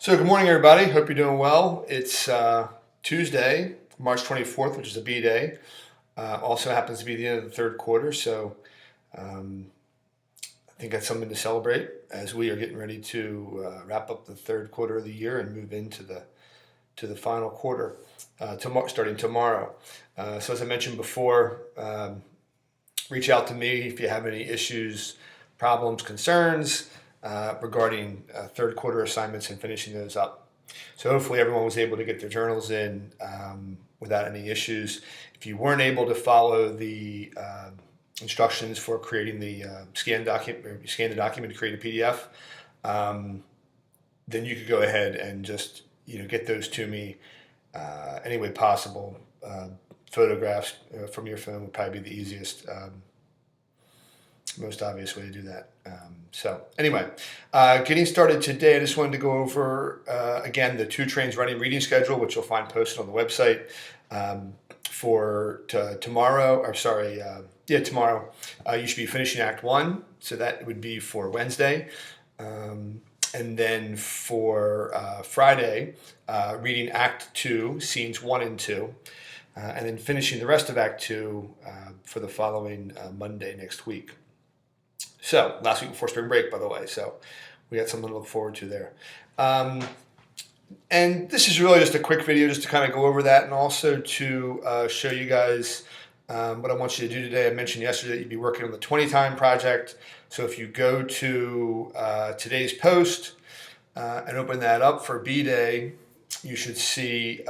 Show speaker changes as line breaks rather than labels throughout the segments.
So good morning, everybody. Hope you're doing well. It's Tuesday, March 24th, which is a B day. Also happens to be the end of the third quarter, so um, I think that's something to celebrate as we are getting ready to wrap up the third quarter of the year and move into the final quarter starting tomorrow. So as I mentioned before, reach out to me if you have any issues, problems, concerns regarding third quarter assignments and finishing those up. So hopefully everyone was able to get their journals in without any issues. If you weren't able to follow the instructions for creating the scan document, or you scan the document to create a PDF, then you could go ahead and just get those to me any way possible. Photographs from your phone would probably be the easiest, most obvious way to do that. So anyway, getting started today, I just wanted to go over again the Two Trains Running reading schedule, which you'll find posted on the website for tomorrow. Or sorry, tomorrow. You should be finishing Act 1, so that would be for Wednesday. And then for Friday, reading Act 2, Scenes 1 and 2. And then finishing the rest of Act 2 for the following Monday next week. So, last week before spring break, by the way. So, we got something to look forward to there. And this is really just a quick video just to kind of go over that and also to show you guys what I want you to do today. I mentioned yesterday that you'd be working on the 20 time project. So, if you go to today's post and open that up for B Day, you should see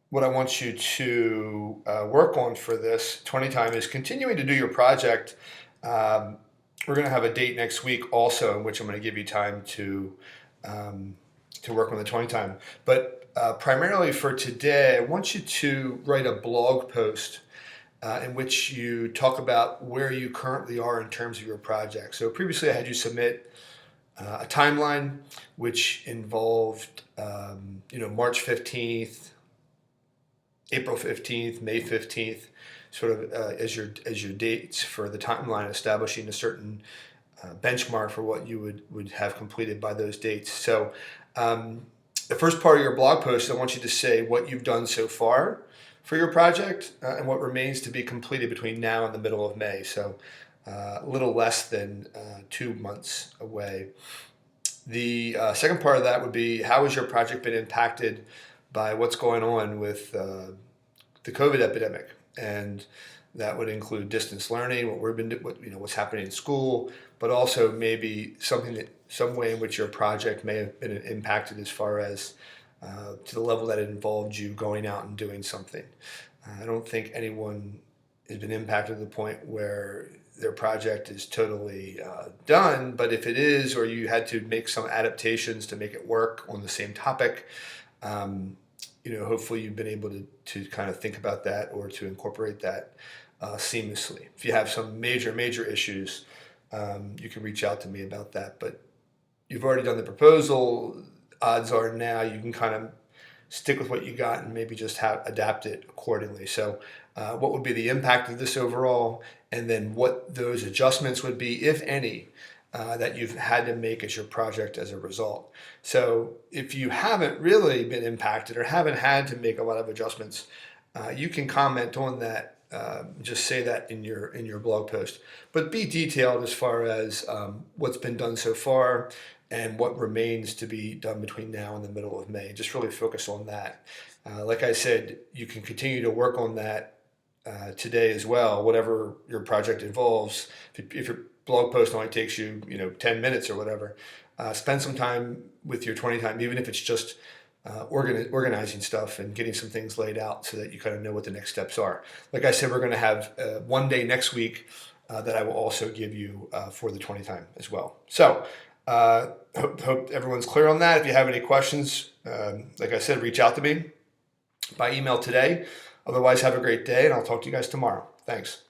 what I want you to work on for this 20 time is continuing to do your project. We're going to have a date next week also in which I'm going to give you time to work on the 20 time. But primarily for today, I want you to write a blog post in which you talk about where you currently are in terms of your project. So previously I had you submit a timeline which involved March 15th, April 15th, May 15th, sort of as your dates for the timeline, establishing a certain benchmark for what you would have completed by those dates. So the first part of your blog post, I want you to say what you've done so far for your project and what remains to be completed between now and the middle of May. So a little less than 2 months away. The second part of that would be, how has your project been impacted by what's going on with the COVID epidemic, and that would include distance learning, what's happening in school, but also maybe some way in which your project may have been impacted as far as to the level that it involved you going out and doing something. I don't think anyone has been impacted to the point where their project is totally done, but if it is, or you had to make some adaptations to make it work on the same topic, hopefully you've been able to kind of think about that or to incorporate that seamlessly. If you have some major issues, you can reach out to me about that. But you've already done the proposal. Odds are now you can kind of stick with what you got and maybe just adapt it accordingly. So what would be the impact of this overall, and then what those adjustments would be, if any, that you've had to make as your project as a result. So if you haven't really been impacted or haven't had to make a lot of adjustments, you can comment on that. Just say that in your blog post, but be detailed as far as what's been done so far and what remains to be done between now and the middle of May. Just really focus on that. Like I said, you can continue to work on that today as well, whatever your project involves. If your blog post only takes you 10 minutes or whatever, spend some time with your 20 time, even if it's just organizing stuff and getting some things laid out so that you kind of know what the next steps are. Like I said, we're going to have one day next week that I will also give you for the 20 time as well. So hope everyone's clear on that. If you have any questions, like I said, reach out to me by email today. Otherwise, have a great day, and I'll talk to you guys tomorrow. Thanks.